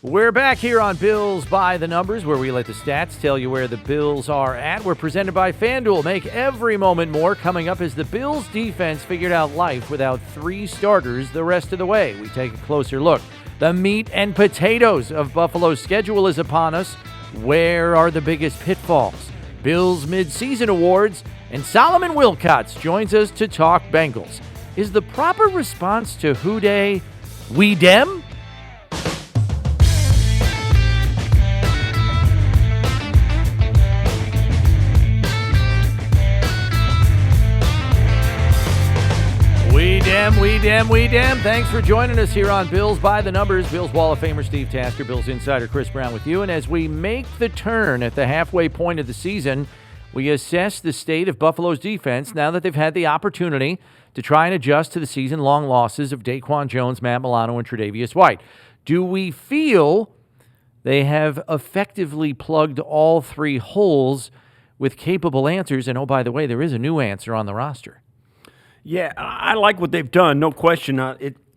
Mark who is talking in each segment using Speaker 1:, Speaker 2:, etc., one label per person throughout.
Speaker 1: We're back here on Bills by the Numbers, where we let the stats tell you where the Bills are at. We're presented by FanDuel. Make every moment more. Coming up as the Bills defense figured out life without 3 starters the rest of the way. We take a closer look. The meat and potatoes of Buffalo's schedule is upon us. Where are the biggest pitfalls? Bills Midseason awards, and Solomon Wilcots joins us to talk Bengals. Is the proper response to Who Dey We Dem? We dem. Thanks for joining us here on Bills by the Numbers. Bills Wall of Famer Steve Tasker, Bills insider Chris Brown with you. And as we make the turn at the halfway point of the season, we assess the state of Buffalo's defense now that they've had the opportunity to try and adjust to the season-long losses of Daquan Jones, Matt Milano, and Tre'Davious White. Do we feel they have effectively plugged all 3 holes with capable answers? And, oh, by the way, there is a new answer on the roster.
Speaker 2: Yeah, I like what they've done, no question.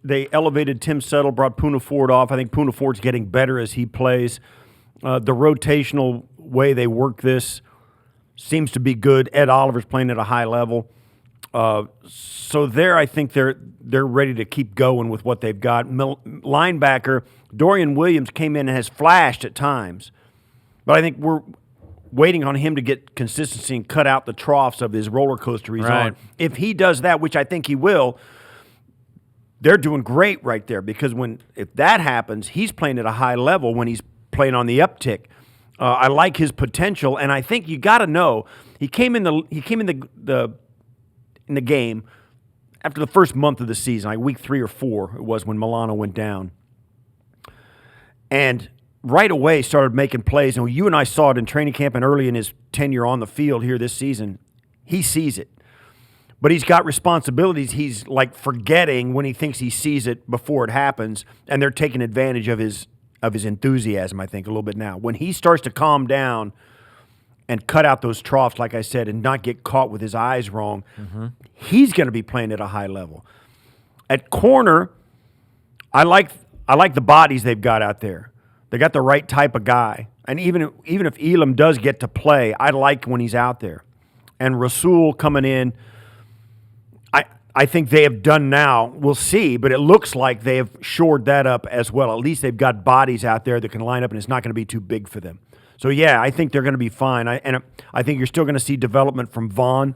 Speaker 2: They elevated Tim Settle, brought Poona Ford off. I think Poona Ford's getting better as he plays. The rotational way they work this seems to be good. Ed Oliver's playing at a high level. So there, I think they're ready to keep going with what they've got. Linebacker Dorian Williams came in and has flashed at times, but I think we're waiting on him to get consistency and cut out the troughs of his roller coaster he's on. If he does that, which I think he will, they're doing great right there, because if that happens, he's playing at a high level when he's playing on the uptick. I like his potential, and I think you got to know he came in the game after the first month of the season, like week 3 or 4 it was when Milano went down, and right away started making plays. And you and I saw it in training camp and early in his tenure on the field here this season. He sees it. But he's got responsibilities. He's like forgetting when he thinks he sees it before it happens, and they're taking advantage of his enthusiasm, I think, a little bit now. When he starts to calm down and cut out those troughs, like I said, and not get caught with his eyes wrong, he's going to be playing at a high level. At corner, I like the bodies they've got out there. They got the right type of guy. And even if Elam does get to play, I like when he's out there. And Rasul coming in, I think they have done now. We'll see, but it looks like they have shored that up as well. At least they've got bodies out there that can line up, and it's not going to be too big for them. So, yeah, I think they're going to be fine. I think you're still going to see development from Vaughn.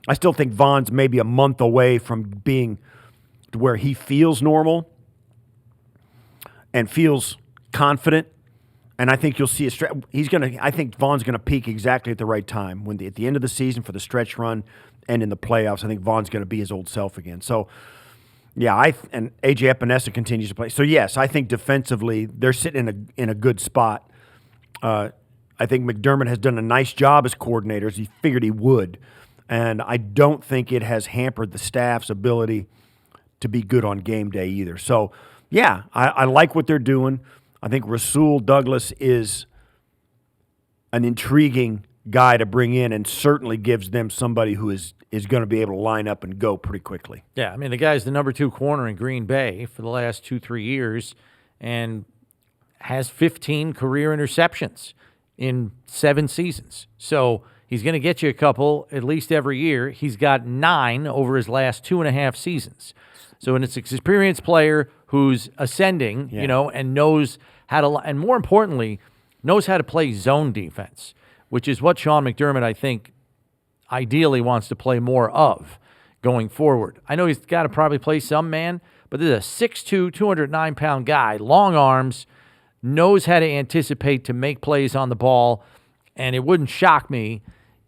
Speaker 2: I still think Vaughn's maybe a month away from being to where he feels normal and feels confident, and I think you'll see I think Vaughn's going to peak exactly at the right time at the end of the season for the stretch run and in the playoffs. I think Vaughn's going to be his old self again. So, yeah, and A.J. Epinesa continues to play. So, yes, I think defensively they're sitting in a good spot. I think McDermott has done a nice job as coordinator, as he figured he would, and I don't think it has hampered the staff's ability to be good on game day either. So, yeah, I like what they're doing. I think Rasul Douglas is an intriguing guy to bring in, and certainly gives them somebody who is going to be able to line up and go pretty quickly.
Speaker 1: Yeah, I mean, the guy's the number 2 corner in Green Bay for the last 2-3 years and has 15 career interceptions in 7 seasons. So he's going to get you a couple at least every year. He's got 9 over his last 2.5 seasons. So it's an experienced player who's ascending, and knows how to, and more importantly, knows how to play zone defense, which is what Sean McDermott, I think, ideally wants to play more of going forward. I know he's got to probably play some man, but this is a 6'2", 209-pound guy, long arms, knows how to anticipate to make plays on the ball, and it wouldn't shock me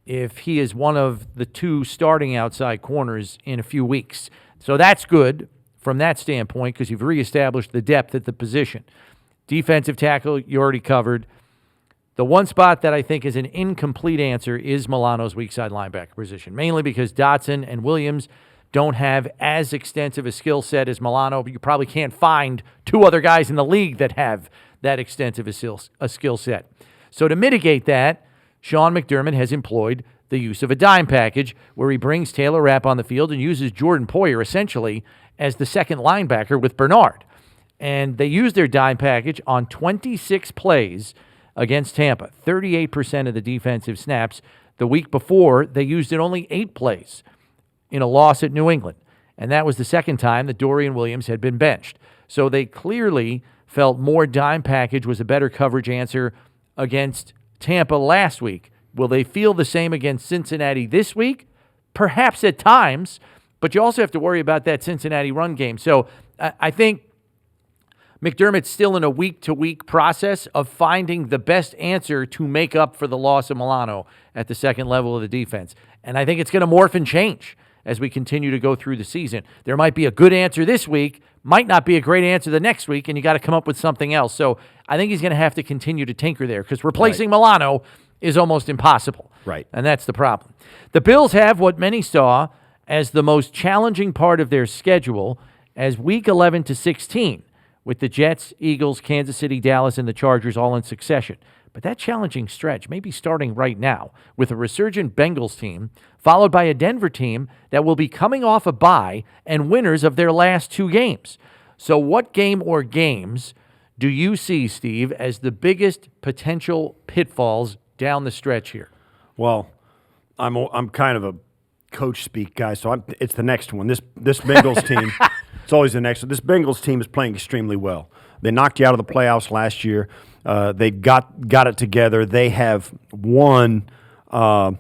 Speaker 1: if he is one of the 2 starting outside corners in a few weeks. So that's good from that standpoint, because you've reestablished the depth at the position. Defensive tackle, you already covered. The one spot that I think is an incomplete answer is Milano's weak side linebacker position, mainly because Dotson and Williams don't have as extensive a skill set as Milano, but you probably can't find 2 other guys in the league that have that extensive a skill set. So to mitigate that, Sean McDermott has employed the use of a dime package where he brings Taylor Rapp on the field and uses Jordan Poyer essentially as the second linebacker with Bernard. and they used their dime package on 26 plays against Tampa, 38% of the defensive snaps. The week before, they used it only 8 plays in a loss at New England, and that was the second time that Dorian Williams had been benched. So they clearly felt more dime package was a better coverage answer against Tampa last week. Will they feel the same against Cincinnati this week? Perhaps at times, but you also have to worry about that Cincinnati run game. So I think McDermott's still in a week-to-week process of finding the best answer to make up for the loss of Milano at the second level of the defense. And I think it's going to morph and change as we continue to go through the season. There might be a good answer this week, might not be a great answer the next week, and you got to come up with something else. So I think he's going to have to continue to tinker there because replacing Milano is almost impossible.
Speaker 2: Right.
Speaker 1: And that's the problem. The Bills have what many saw as the most challenging part of their schedule as week 11 to 16, with the Jets, Eagles, Kansas City, Dallas, and the Chargers all in succession. But that challenging stretch may be starting right now with a resurgent Bengals team, followed by a Denver team that will be coming off a bye and winners of their last 2 games. So what game or games do you see, Steve, as the biggest potential pitfalls down the stretch here?
Speaker 2: Well, I'm kind of a coach speak guy, so it's the next one. This Bengals team, it's always the next one. This Bengals team is playing extremely well. They knocked you out of the playoffs last year. They got it together. They have won 4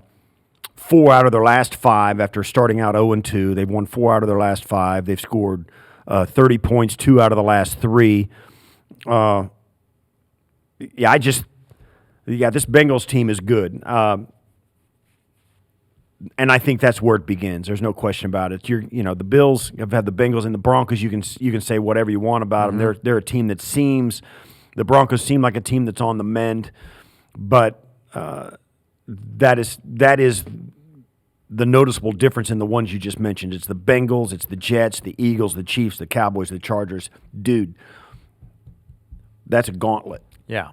Speaker 2: out of their last 5 after starting out 0-2. They've won 4 out of their last 5. They've scored 30 points 2 out of the last 3. This Bengals team is good. And I think that's where it begins. There's no question about it. The Bills have had the Bengals and the Broncos. You can say whatever you want about them. They're a team that the Broncos seem like a team that's on the mend, but that is the noticeable difference in the ones you just mentioned. It's the Bengals, it's the Jets, the Eagles, the Chiefs, the Cowboys, the Chargers. Dude, that's a gauntlet.
Speaker 1: Yeah.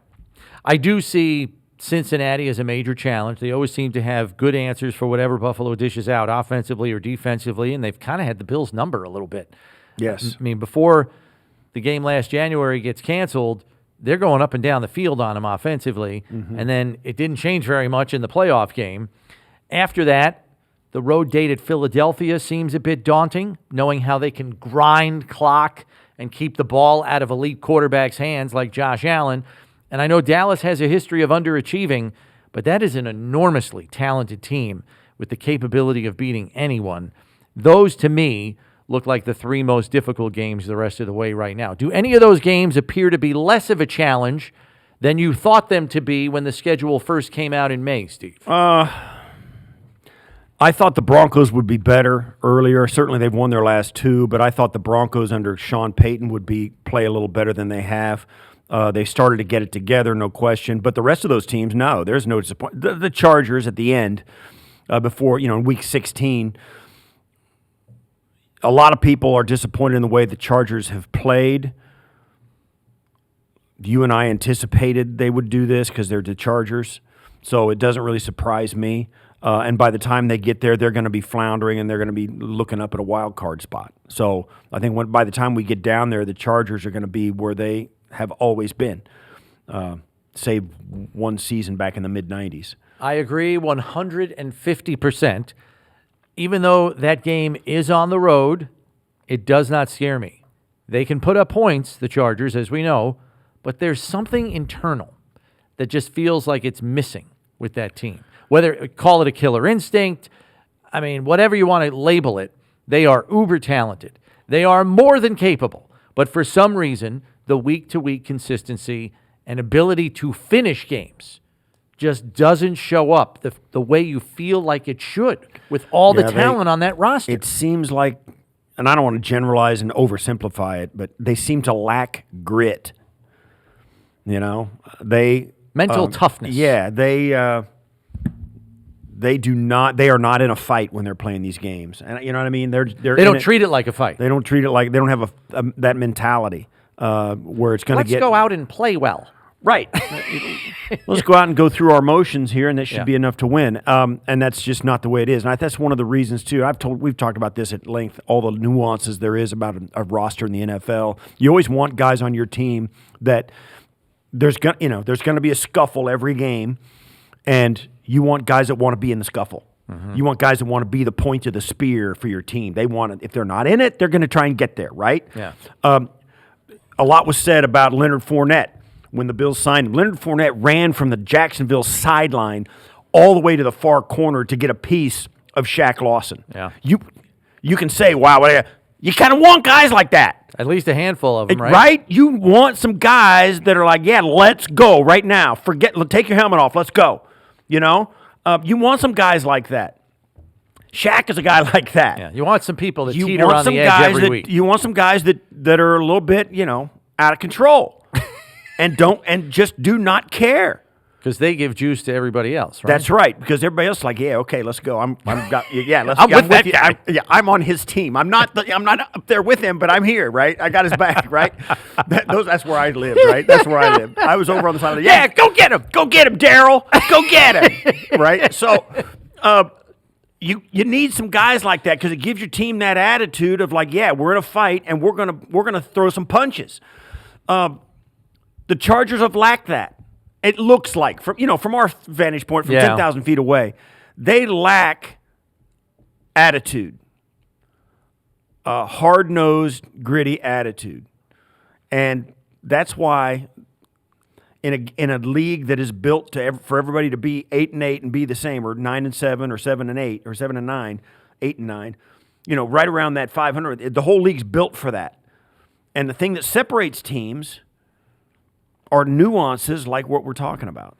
Speaker 1: I do see Cincinnati as a major challenge. They always seem to have good answers for whatever Buffalo dishes out, offensively or defensively, and they've kind of had the Bills' number a little bit.
Speaker 2: Yes.
Speaker 1: I mean, before the game last January gets canceled, they're going up and down the field on them offensively, and then it didn't change very much in the playoff game. After that, the road date at Philadelphia seems a bit daunting, knowing how they can grind clock and keep the ball out of elite quarterbacks' hands like Josh Allen. And I know Dallas has a history of underachieving, but that is an enormously talented team with the capability of beating anyone. Those, to me, look like the 3 most difficult games the rest of the way right now. Do any of those games appear to be less of a challenge than you thought them to be when the schedule first came out in May, Steve?
Speaker 2: I thought the Broncos would be better earlier. Certainly they've won their last 2, but I thought the Broncos under Sean Payton would play a little better than they have. They started to get it together, no question. But the rest of those teams, no, there's no disappointment. The Chargers at the end, before, in week 16, a lot of people are disappointed in the way the Chargers have played. You and I anticipated they would do this because they're the Chargers, so it doesn't really surprise me. And by the time they get there, they're going to be floundering and they're going to be looking up at a wild card spot. So I think by the time we get down there, the Chargers are going to be where they have always been, save one season back in the mid-'90s.
Speaker 1: I agree 150%. Even though that game is on the road, it does not scare me. They can put up points, the Chargers, as we know, but there's something internal that just feels like it's missing with that team. Whether call it a killer instinct, I mean, whatever you want to label it, they are uber talented. They are more than capable. But for some reason, the week-to-week consistency and ability to finish games just doesn't show up the way you feel like it should with all the talent on that roster.
Speaker 2: It seems like, and I don't want to generalize and oversimplify it, but they seem to lack grit. Mental
Speaker 1: toughness.
Speaker 2: Yeah, they do not. They are not in a fight when they're playing these games, and you know what I mean. They
Speaker 1: don't treat it like a fight.
Speaker 2: They don't treat it like they don't have that mentality where it's going to
Speaker 1: Let's go out and play well.
Speaker 2: Right. Let's go out and go through our motions here, and that should be enough to win. And that's just not the way it is. And that's one of the reasons too. We've talked about this at length. All the nuances there is about a roster in the NFL. You always want guys on your team that there's going to be a scuffle every game, and you want guys that want to be in the scuffle. You want guys that want to be the point of the spear for your team. They want it. If they're not in it, they're going to try and get there, right?
Speaker 1: Yeah.
Speaker 2: A lot was said about Leonard Fournette when the Bills signed him. Leonard Fournette ran from the Jacksonville sideline all the way to the far corner to get a piece of Shaq Lawson.
Speaker 1: Yeah.
Speaker 2: You can say, wow, you kind of want guys like that.
Speaker 1: At least a handful of them, right?
Speaker 2: Right? You want some guys that are like, yeah, let's go right now. Take your helmet off. Let's go. You know? You want some guys like that. Shaq is a guy like that.
Speaker 1: Yeah, you want some people that teeter on the edge every week.
Speaker 2: You want some guys that are a little bit, out of control, and just do not care.
Speaker 1: Because they give juice to everybody else, right?
Speaker 2: That's right. Because everybody else is like, yeah, okay, let's go. I'm with that guy. I'm on his team. I'm not up there with him, but I'm here, right? I got his back, right? That's where I lived, right? That's where I lived. I was over on the side of the go get him, Daryl, go get him, right? So, you need some guys like that because it gives your team that attitude of like, yeah, we're in a fight and we're gonna throw some punches. The Chargers have lacked that. It looks like from our vantage point, from 10,000 feet away, they lack attitude, hard-nosed, gritty attitude, and that's why in a league that is built for everybody to be 8-8 and be the same, or 9-7, or 7-8, or 7-9, 8-9, right around that 500. The whole league's built for that, and the thing that separates teams are nuances like what we're talking about.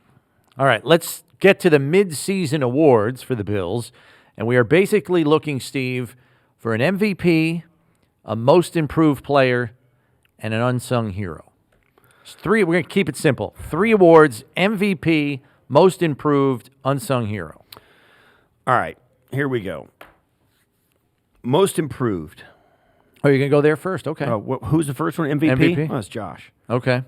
Speaker 1: All right, let's get to the midseason awards for the Bills. And we are basically looking, Steve, for an MVP, a most improved player, and an unsung hero. It's three. We're going to keep it simple. 3 awards: MVP, most improved, unsung hero.
Speaker 2: All right, here we go. Most improved.
Speaker 1: Oh, you're going to go there first? Okay.
Speaker 2: Who's the first one? MVP? Oh, it's Josh.
Speaker 1: Okay.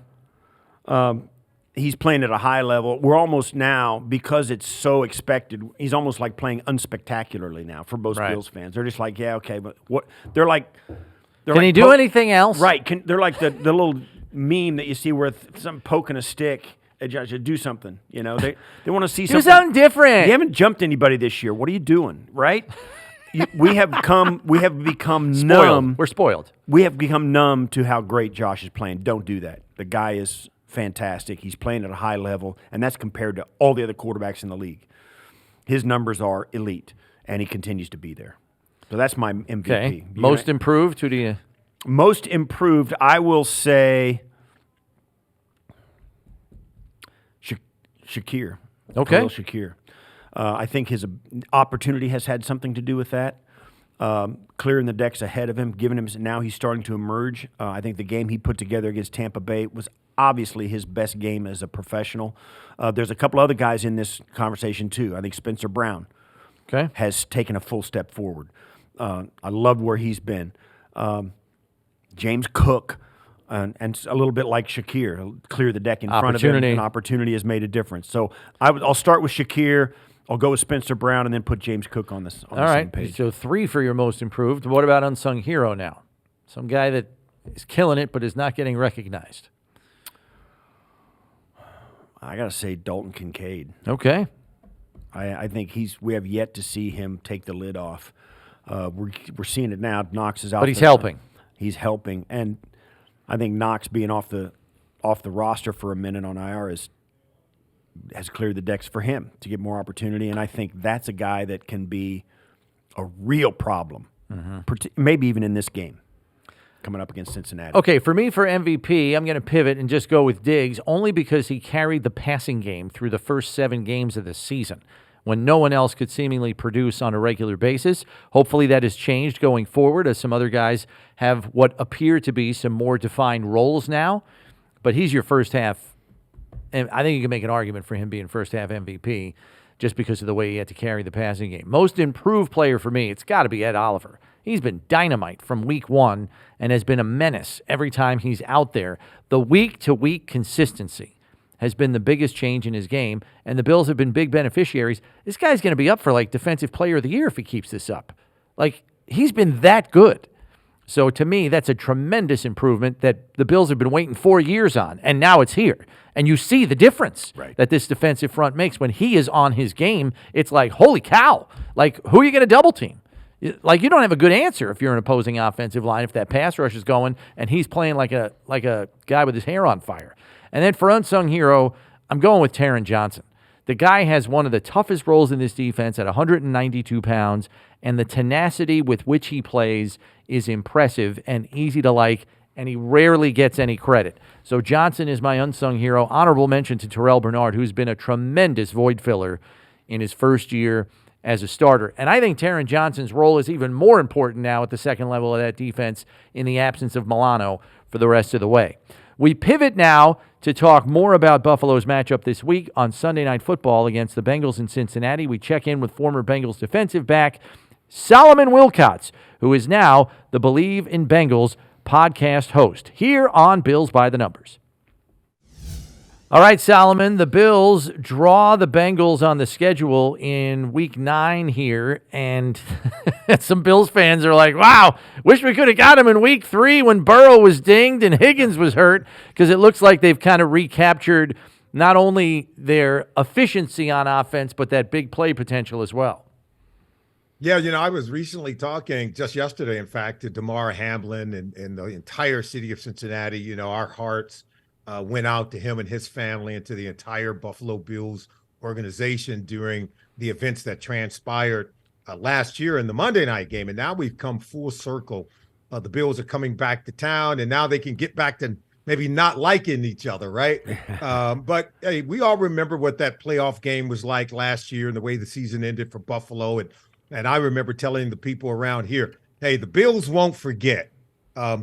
Speaker 2: He's playing at a high level. We're almost now, because it's so expected, he's almost like playing unspectacularly now for most Bills fans. They're just like, yeah, okay, but what? They're like,
Speaker 1: can he do anything else?
Speaker 2: Right. They're like the little meme that you see where some poking a stick. Josh, do something. They want to see something.
Speaker 1: Do something different.
Speaker 2: You haven't jumped anybody this year. What are you doing? Right? We have become numb.
Speaker 1: We're spoiled.
Speaker 2: We have become numb to how great Josh is playing. Don't do that. The guy is fantastic. He's playing at a high level, and that's compared to all the other quarterbacks in the league. His numbers are elite, and he continues to be there. So that's my MVP.
Speaker 1: Okay. Most improved, who do you?
Speaker 2: Most improved, I will say Shakir.
Speaker 1: Okay.
Speaker 2: Shakir. I think his opportunity has had something to do with that. Clearing the decks ahead of him, giving him, now he's starting to emerge. I think the game he put together against Tampa Bay was obviously his best game as a professional. There's a couple other guys in this conversation too. I think Spencer Brown has taken a full step forward. I loved where he's been. James Cook, and a little bit like Shakir, clear the deck in front of him. An opportunity has made a difference. So I'll start with Shakir. I'll go with Spencer Brown and then put James Cook on the same page.
Speaker 1: So 3 for your most improved. What about unsung hero now? Some guy that is killing it but is not getting recognized.
Speaker 2: I got to say Dalton Kincaid.
Speaker 1: Okay.
Speaker 2: I think we have yet to see him take the lid off. We're seeing it now. Knox is out.
Speaker 1: But he's helping.
Speaker 2: He's helping. And I think Knox being off the roster for a minute on IR has cleared the decks for him to get more opportunity, and I think that's a guy that can be a real problem, maybe even in this game coming up against Cincinnati.
Speaker 1: Okay, for me, for MVP, I'm going to pivot and just go with Diggs, only because he carried the passing game through the first 7 games of the season when no one else could seemingly produce on a regular basis. Hopefully that has changed going forward as some other guys have what appear to be some more defined roles now, but he's your first half. And I think you can make an argument for him being first half MVP just because of the way he had to carry the passing game. Most improved player for me, it's got to be Ed Oliver. He's been dynamite from week 1 and has been a menace every time he's out there. The week-to-week consistency has been the biggest change in his game, and the Bills have been big beneficiaries. This guy's going to be up for like Defensive Player of the Year if he keeps this up. Like, he's been that good. So to me, that's a tremendous improvement that the Bills have been waiting 4 years on, and now it's here. And you see the difference that this defensive front makes when he is on his game. It's like, holy cow! Like, who are you going to double team? Like, you don't have a good answer if you're an opposing offensive line if that pass rush is going and he's playing like a guy with his hair on fire. And then for unsung hero, I'm going with Taron Johnson. The guy has one of the toughest roles in this defense at 192 pounds, and the tenacity with which he plays is impressive and easy to like, and he rarely gets any credit. So Johnson is my unsung hero. Honorable mention to Terrell Bernard, who's been a tremendous void filler in his first year as a starter. And I think Taron Johnson's role is even more important now at the second level of that defense in the absence of Milano for the rest of the way. We pivot now to talk more about Buffalo's matchup this week on Sunday Night Football against the Bengals in Cincinnati. We check in with former Bengals defensive back Solomon Wilcots, who is now the Believe in Bengals podcast host here on Bills by the Numbers. All right, Solomon, the Bills draw the Bengals on the schedule in Week 9 here, and some Bills fans are like, wow, wish we could have got him in Week 3 when Burrow was dinged and Higgins was hurt, because it looks like they've kind of recaptured not only their efficiency on offense, but that big play potential as well.
Speaker 3: Yeah, I was recently talking just yesterday, in fact, to Damar Hamlin and the entire city of Cincinnati. Our hearts went out to him and his family and to the entire Buffalo Bills organization during the events that transpired last year in the Monday night game. And now we've come full circle. The Bills are coming back to town, and now they can get back to maybe not liking each other, right? But hey, we all remember what that playoff game was like last year and the way the season ended for Buffalo. And I remember telling the people around here, hey, the Bills won't forget.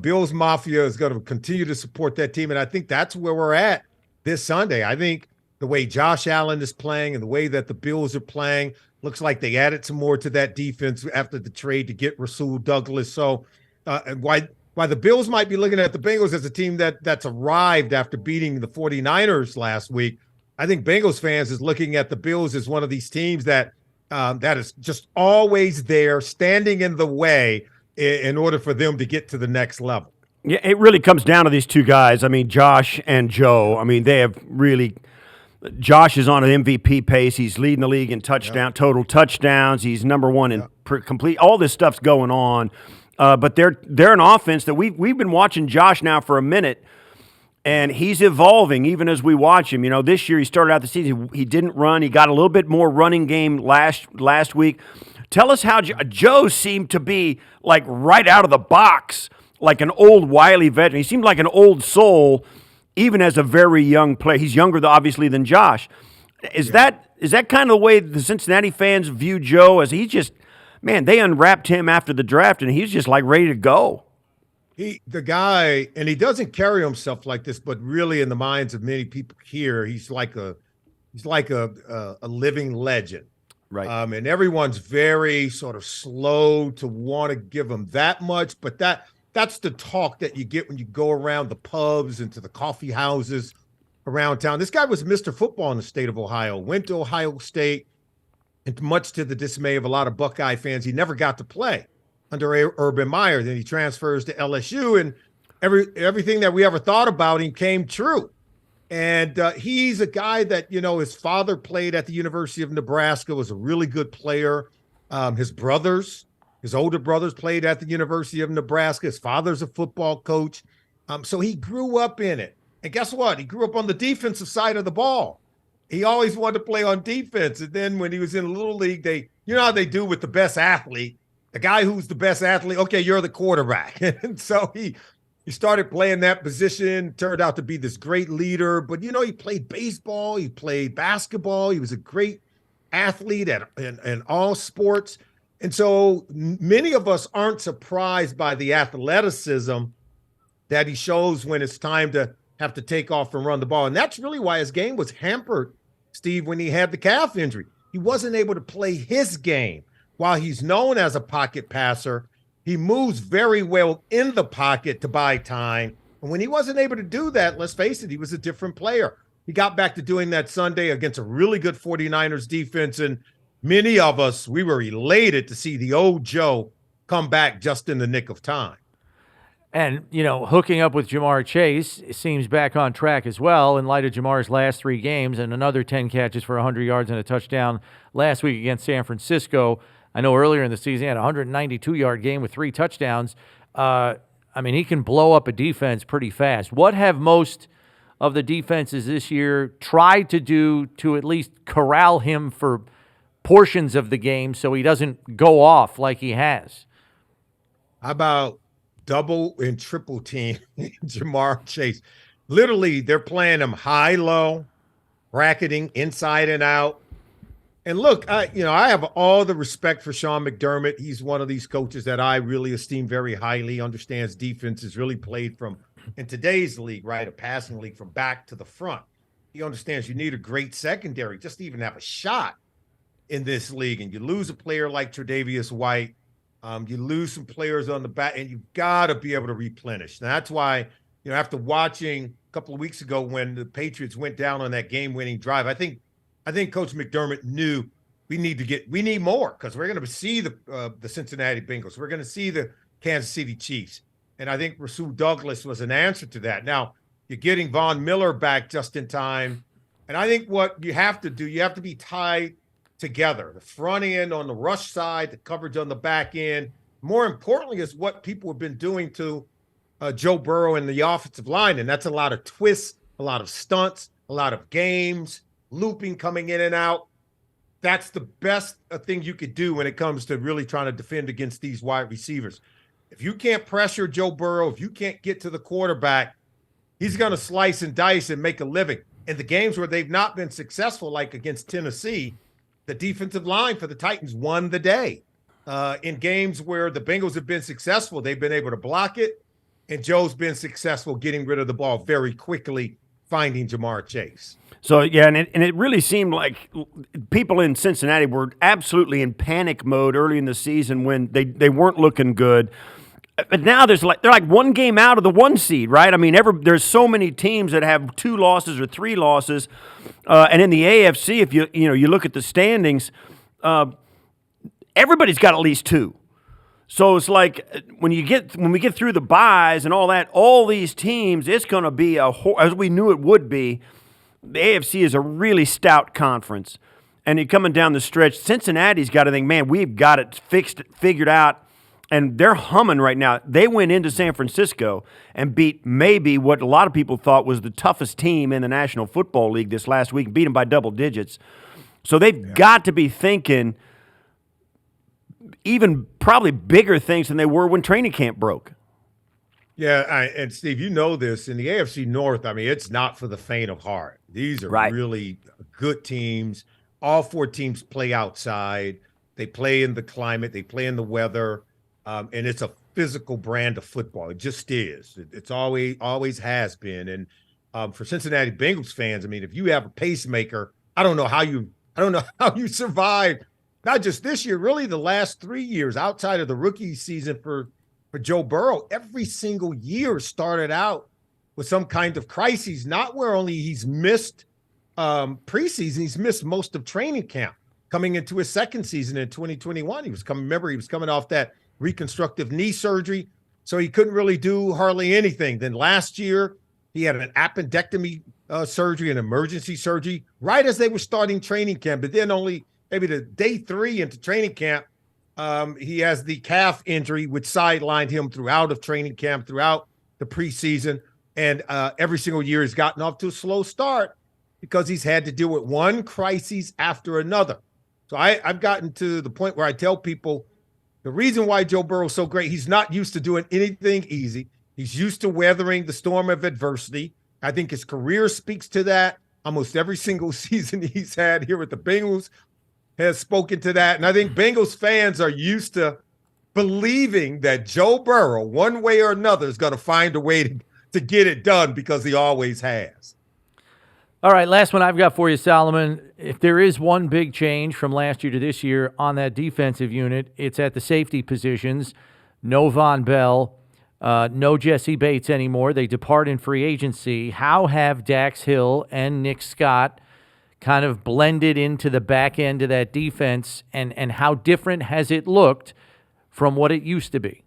Speaker 3: Bills Mafia is going to continue to support that team, and I think that's where we're at this Sunday. I think the way Josh Allen is playing and the way that the Bills are playing, looks like they added some more to that defense after the trade to get Rasul Douglas. So why the Bills might be looking at the Bengals as a team that's arrived after beating the 49ers last week, I think Bengals fans is looking at the Bills as one of these teams that is just always there, standing in the way in order for them to get to the next level.
Speaker 2: Yeah, it really comes down to these two guys. I mean, Josh and Joe. I mean, they have really – Josh is on an MVP pace. He's leading the league in total touchdowns. He's number one in complete – all this stuff's going on. But they're an offense that we've been watching Josh now for a minute, and he's evolving even as we watch him. This year he started out the season. He didn't run. He got a little bit more running game last week. Tell us how Joe seemed to be like right out of the box, like an old wily veteran. He seemed like an old soul, even as a very young player. He's younger, obviously, than Josh. Is that kind of the way the Cincinnati fans view Joe? As he just, man, they unwrapped him after the draft, and he's just like ready to go.
Speaker 3: The guy, and he doesn't carry himself like this, but really in the minds of many people here, he's like a living legend.
Speaker 2: Right.
Speaker 3: And everyone's very sort of slow to want to give him that much, but that's the talk that you get when you go around the pubs and to the coffee houses around town. This guy was Mr. Football in the state of Ohio, went to Ohio State, and much to the dismay of a lot of Buckeye fans, he never got to play under Urban Meyer. Then he transfers to LSU, and everything that we ever thought about him came true. And he's a guy that, his father played at the University of Nebraska, was a really good player. His older brothers played at the University of Nebraska. His father's a football coach. So he grew up in it. And guess what? He grew up on the defensive side of the ball. He always wanted to play on defense. And then when he was in a little league, how they do with the best athlete, the guy who's the best athlete, okay, you're the quarterback. And so he started playing that position, turned out to be this great leader. But, he played baseball, he played basketball. He was a great athlete in all sports. And so many of us aren't surprised by the athleticism that he shows when it's time to have to take off and run the ball. And that's really why his game was hampered, Steve, when he had the calf injury. He wasn't able to play his game. While he's known as a pocket passer, he moves very well in the pocket to buy time. And when he wasn't able to do that, let's face it, he was a different player. He got back to doing that Sunday against a really good 49ers defense. And many of us, we were elated to see the old Joe come back just in the nick of time.
Speaker 1: And, hooking up with Jamar Chase seems back on track as well in light of Jamar's last 3 games and another 10 catches for 100 yards and a touchdown last week against San Francisco. I know earlier in the season he had a 192-yard game with 3 touchdowns. He can blow up a defense pretty fast. What have most of the defenses this year tried to do to at least corral him for portions of the game so he doesn't go off like he has?
Speaker 3: How about double and triple team Jamar Chase? Literally, they're playing him high-low, bracketing inside and out. And look, I have all the respect for Sean McDermott. He's one of these coaches that I really esteem very highly, understands defense, has really played from, in today's league, right, a passing league from back to the front. He understands you need a great secondary just to even have a shot in this league. And you lose a player like Tre'Davious White, you lose some players on the back, and you've got to be able to replenish. Now, that's why, after watching a couple of weeks ago when the Patriots went down on that game-winning drive, I think Coach McDermott knew we need more, because we're going to see the Cincinnati Bengals. We're going to see the Kansas City Chiefs. And I think Rasul Douglas was an answer to that. Now, you're getting Von Miller back just in time. And I think what you have to do, you have to be tied together. The front end on the rush side, the coverage on the back end. More importantly is what people have been doing to Joe Burrow and the offensive line. And that's a lot of twists, a lot of stunts, a lot of games, looping coming in and out. That's the best thing you could do when it comes to really trying to defend against these wide receivers. If you can't pressure Joe Burrow, if you can't get to the quarterback, he's going to slice and dice and make a living. In the games where they've not been successful, like against Tennessee, the defensive line for the Titans won the day. In games where the Bengals have been successful, they've been able to block it, and Joe's been successful getting rid of the ball very quickly, finding Jamar Chase.
Speaker 2: So, yeah, and it really seemed like people in Cincinnati were absolutely in panic mode early in the season when they weren't looking good. But now they're like one game out of the 1 seed, right? I mean, there's so many teams that have 2 losses or 3 losses, and in the AFC, if you look at the standings, everybody's got at least 2. So it's like when we get through the byes and all that, all these teams, it's going to be as we knew it would be. The AFC is a really stout conference, and you're coming down the stretch. Cincinnati's got to think, man, we've got it figured out. And they're humming right now. They went into San Francisco and beat maybe what a lot of people thought was the toughest team in the National Football League this last week, beat them by double digits. So they've got to be thinking even probably bigger things than they were when training camp broke.
Speaker 3: Yeah, and Steve, you know this, in the AFC North, I mean, it's not for the faint of heart. These are really good teams. All 4 teams play outside. They play in the climate. They play in the weather. And it's a physical brand of football. It just is. It's always has been. And for Cincinnati Bengals fans, I mean, if you have a pacemaker, I don't know how you survive. Not just this year, really the last 3 years outside of the rookie season for Joe Burrow. Every single year started out with some kind of crisis. Not where only he's missed preseason, he's missed most of training camp. Coming into his second season in 2021, he was coming off that reconstructive knee surgery, so he couldn't really do hardly anything. Then last year, he had an appendectomy surgery, an emergency surgery, right as they were starting training camp. But then only maybe the day 3 into training camp, he has the calf injury, which sidelined him throughout of training camp, throughout the preseason. And every single year he's gotten off to a slow start because he's had to deal with one crisis after another. So I've gotten to the point where I tell people, the reason why Joe Burrow is so great, he's not used to doing anything easy. He's used to weathering the storm of adversity. I think his career speaks to that. Almost every single season he's had here with the Bengals has spoken to that. And I think Bengals fans are used to believing that Joe Burrow, one way or another, is going to find a way to get it done, because he always has.
Speaker 1: All right, last one I've got for you, Solomon. If there is one big change from last year to this year on that defensive unit, it's at the safety positions. No Von Bell. No Jesse Bates anymore. They depart in free agency. How have Dax Hill and Nick Scott kind of blended into the back end of that defense, and how different has it looked from what it used to be?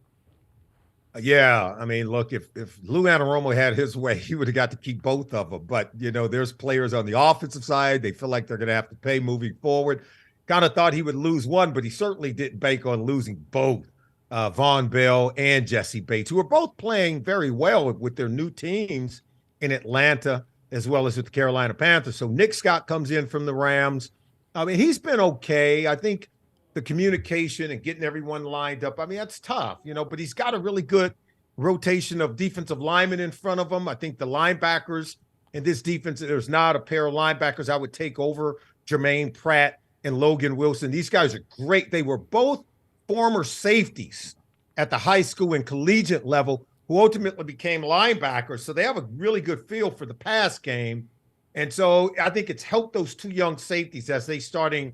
Speaker 3: Yeah, I mean, look, if Lou Anarumo had his way, he would have got to keep both of them. But, there's players on the offensive side. They feel like they're going to have to pay moving forward. Kind of thought he would lose one, but he certainly didn't bank on losing both, Von Bell and Jesse Bates, who are both playing very well with their new teams in Atlanta as well as with the Carolina Panthers. So Nick Scott comes in from the Rams. I mean, he's been okay. I think the communication and getting everyone lined up, I mean, that's tough, but he's got a really good rotation of defensive linemen in front of him. I think the linebackers in this defense, there's not a pair of linebackers I would take over Jermaine Pratt and Logan Wilson. These guys are great. They were both former safeties at the high school and collegiate level who ultimately became linebackers. So they have a really good feel for the pass game. And so I think it's helped those two young safeties as they starting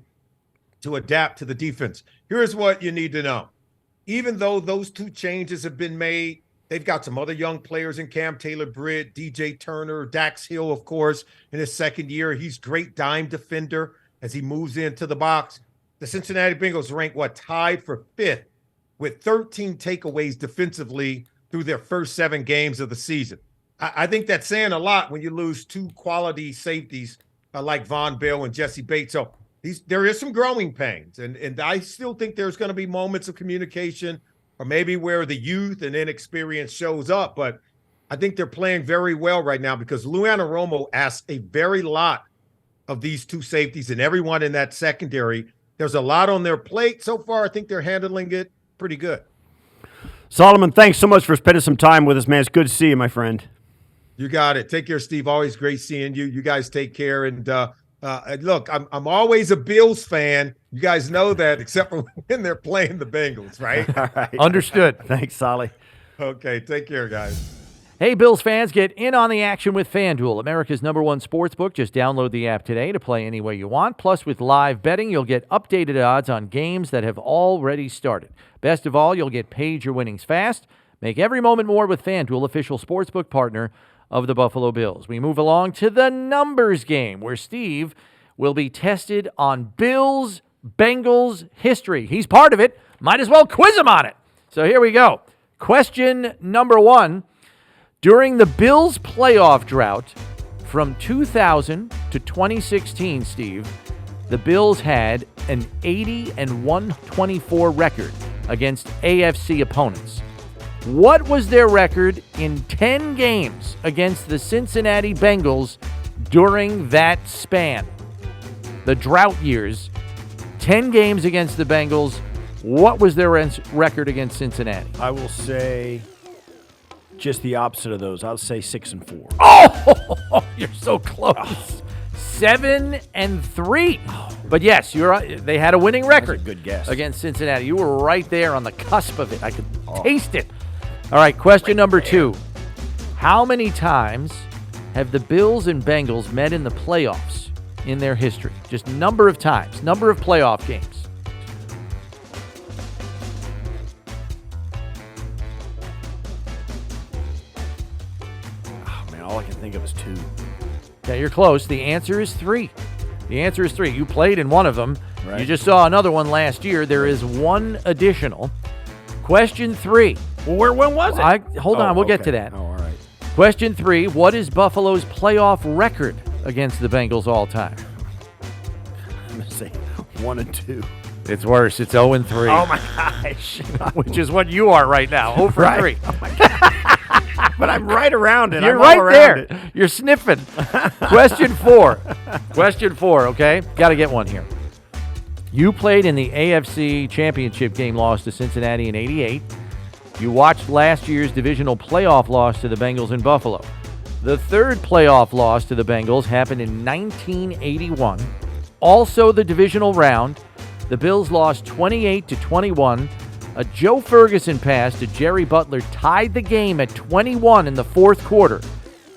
Speaker 3: to adapt to the defense. Here's what you need to know. Even though those two changes have been made, they've got some other young players in Cam Taylor-Britt, DJ Turner, Dax Hill, of course, in his second year. He's great dime defender as he moves into the box. The Cincinnati Bengals rank, tied for 5th with 13 takeaways defensively through their first 7 games of the season. I think that's saying a lot when you lose two quality safeties like Von Bell and Jesse Bates. So there is some growing pains, and I still think there's going to be moments of communication or maybe where the youth and inexperience shows up. But I think they're playing very well right now because Lou Anarumo asked a very lot of these two safeties and everyone in that secondary. There's a lot on their plate. So far, I think they're handling it pretty good.
Speaker 2: Solomon, thanks so much for spending some time with us, man. It's good to see you, my friend.
Speaker 3: You got it. Take care, Steve. Always great seeing you. You guys take care. And look, I'm always a Bills fan. You guys know that, except for when they're playing the Bengals, right?
Speaker 2: All right.
Speaker 1: Understood.
Speaker 2: Thanks, Solly.
Speaker 3: Okay, take care, guys.
Speaker 1: Hey, Bills fans, get in on the action with FanDuel, America's #1 sportsbook. Just download the app today to play any way you want. Plus, with live betting, you'll get updated odds on games that have already started. Best of all, you'll get paid your winnings fast. Make every moment more with FanDuel, official sportsbook partner of the Buffalo Bills. We move along to the numbers game, where Steve will be tested on Bills-Bengals history. He's part of it. Might as well quiz him on it. So here we go. Question number 1. During the Bills' playoff drought from 2000 to 2016, Steve, the Bills had an 80-124 record against AFC opponents. What was their record in 10 games against the Cincinnati Bengals during that span? The drought years, 10 games against the Bengals. What was their record against Cincinnati?
Speaker 2: I will say just the opposite of those. I'll say 6-4.
Speaker 1: Oh, you're so close. 7-3. But yes, they had a winning record.
Speaker 2: That's a good guess.
Speaker 1: Against Cincinnati. You were right there on the cusp of it. I could taste it. All right, question number 2. How many times have the Bills and Bengals met in the playoffs in their history? Just number of times, number of playoff games.
Speaker 2: All I can think of is 2.
Speaker 1: Okay, you're close. The answer is 3. The answer is 3. You played in one of them.
Speaker 2: Right.
Speaker 1: You just saw another one last year. There is one additional. Question 3.
Speaker 2: Well, when was it?
Speaker 1: Hold on. We'll get to that.
Speaker 2: Oh, all right.
Speaker 1: Question 3. What is Buffalo's playoff record against the Bengals all time?
Speaker 2: I'm going to say 1-2.
Speaker 1: It's worse. It's 0-3.
Speaker 2: Oh, my gosh.
Speaker 1: Which is what you are right now. 0 for 3.
Speaker 2: Oh, my God. But I'm right around it.
Speaker 1: You're
Speaker 2: I'm
Speaker 1: right
Speaker 2: all
Speaker 1: there.
Speaker 2: it.
Speaker 1: You're sniffing. Question 4. Question 4, okay? Got to get one here. You played in the AFC Championship game loss to Cincinnati in '88. You watched last year's divisional playoff loss to the Bengals in Buffalo. The third playoff loss to the Bengals happened in 1981. Also the divisional round. The Bills lost 28-21. A Joe Ferguson pass to Jerry Butler tied the game at 21 in the fourth quarter.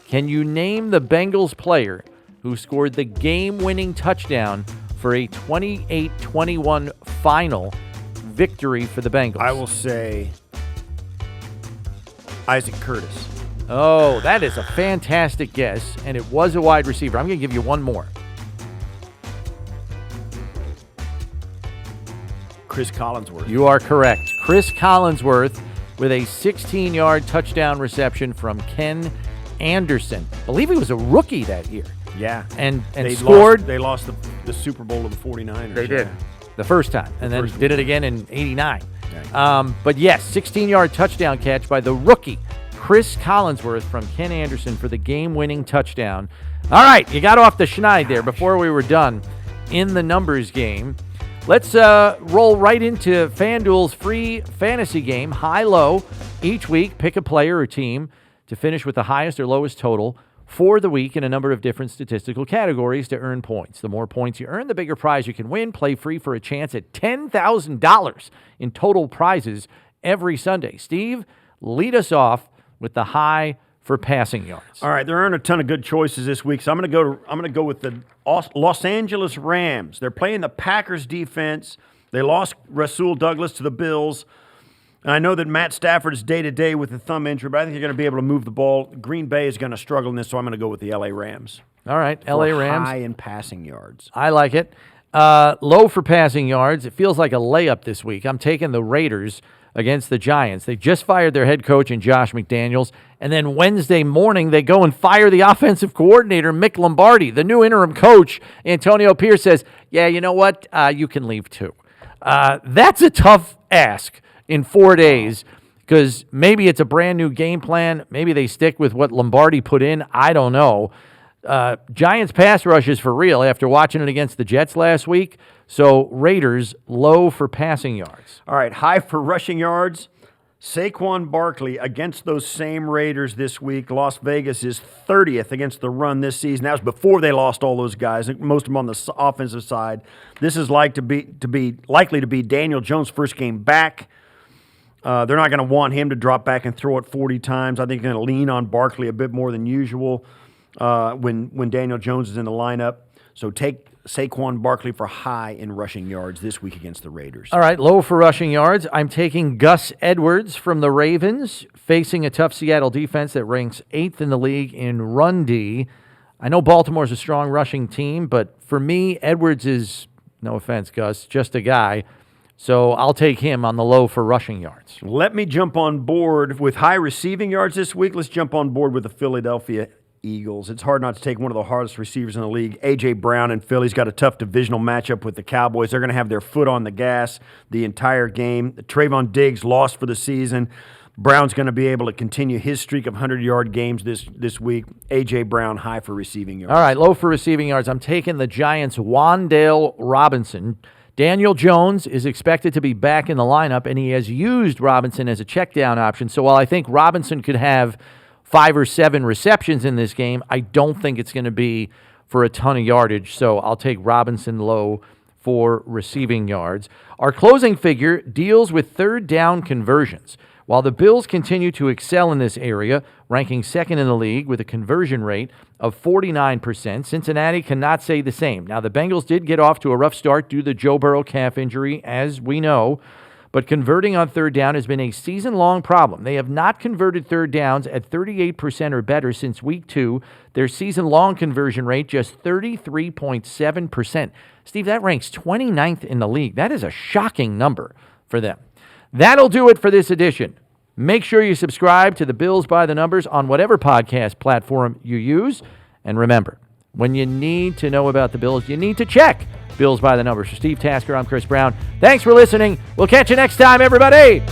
Speaker 1: Can you name the Bengals player who scored the game-winning touchdown for a 28-21 final victory for the Bengals?
Speaker 2: I will say Isaac Curtis.
Speaker 1: Oh, that is a fantastic guess, and it was a wide receiver. I'm going to give you one more.
Speaker 2: Chris Collinsworth.
Speaker 1: You are correct. Chris Collinsworth with a 16-yard touchdown reception from Ken Anderson. I believe he was a rookie that year.
Speaker 2: Yeah.
Speaker 1: And scored.
Speaker 2: They lost the Super Bowl to the 49ers.
Speaker 1: They did. The first time. And then did it again in 89.
Speaker 2: Right.
Speaker 1: But yes, 16-yard touchdown catch by the rookie, Chris Collinsworth from Ken Anderson for the game-winning touchdown. All right, you got off the schneid there before we were done in the numbers game. Let's roll right into FanDuel's free fantasy game, High Low. Each week, pick a player or team to finish with the highest or lowest total for the week in a number of different statistical categories to earn points. The more points you earn, the bigger prize you can win. Play free for a chance at $10,000 in total prizes every Sunday. Steve, lead us off with the high for passing yards.
Speaker 2: All right, there aren't a ton of good choices this week, so I'm going to go with the Los Angeles Rams. They're playing the Packers defense. They lost Rasul Douglas to the Bills. And I know that Matt Stafford is day-to-day with a thumb injury, but I think they're going to be able to move the ball. Green Bay is going to struggle in this, so I'm going to go with the L.A. Rams.
Speaker 1: All right, L.A. Rams.
Speaker 2: High in passing yards.
Speaker 1: I like it. Low for passing yards. It feels like a layup this week. I'm taking the Raiders against the Giants. They just fired their head coach in Josh McDaniels, and then Wednesday morning they go and fire the offensive coordinator, Mick Lombardi. The new interim coach, Antonio Pierce, says, yeah, you know what? You can leave too. That's a tough ask in 4 days because maybe it's a brand new game plan. Maybe they stick with what Lombardi put in. I don't know. Giants pass rush is for real after watching it against the Jets last week. So Raiders low for passing yards.
Speaker 2: All right, high for rushing yards. Saquon Barkley against those same Raiders this week. Las Vegas is 30th against the run this season. That was before they lost all those guys, most of them on the offensive side. This is likely to be Daniel Jones' first game back. They're not going to want him to drop back and throw it 40 times. I think they're going to lean on Barkley a bit more than usual when Daniel Jones is in the lineup. So take Saquon Barkley for high in rushing yards this week against the Raiders.
Speaker 1: All right, low for rushing yards. I'm taking Gus Edwards from the Ravens, facing a tough Seattle defense that ranks 8th in the league in run D. I know Baltimore's a strong rushing team, but for me, Edwards is, no offense, Gus, just a guy. So I'll take him on the low for rushing yards.
Speaker 2: Let me jump on board with high receiving yards this week. Let's jump on board with the Philadelphia Eagles. It's hard not to take one of the hardest receivers in the league. A.J. Brown and Philly's got a tough divisional matchup with the Cowboys. They're going to have their foot on the gas the entire game. Trayvon Diggs lost for the season. Brown's going to be able to continue his streak of 100-yard games this week. A.J. Brown, high for receiving yards.
Speaker 1: All right, low for receiving yards. I'm taking the Giants' Wan'Dale Robinson. Daniel Jones is expected to be back in the lineup, and he has used Robinson as a check-down option. So while I think Robinson could have 5 or 7 receptions in this game, I don't think it's going to be for a ton of yardage. So I'll take Robinson low for receiving yards. Our closing figure deals with third down conversions. While the Bills continue to excel in this area, ranking 2nd in the league with a conversion rate of 49%, Cincinnati cannot say the same. Now, the Bengals did get off to a rough start due to the Joe Burrow calf injury, as we know, but converting on third down has been a season-long problem. They have not converted third downs at 38% or better since week 2. Their season-long conversion rate just 33.7%. Steve, that ranks 29th in the league. That is a shocking number for them. That'll do it for this edition. Make sure you subscribe to the Bills by the Numbers on whatever podcast platform you use. And remember, when you need to know about the Bills, you need to check Bills by the Numbers. For Steve Tasker, I'm Chris Brown. Thanks for listening. We'll catch you next time, everybody.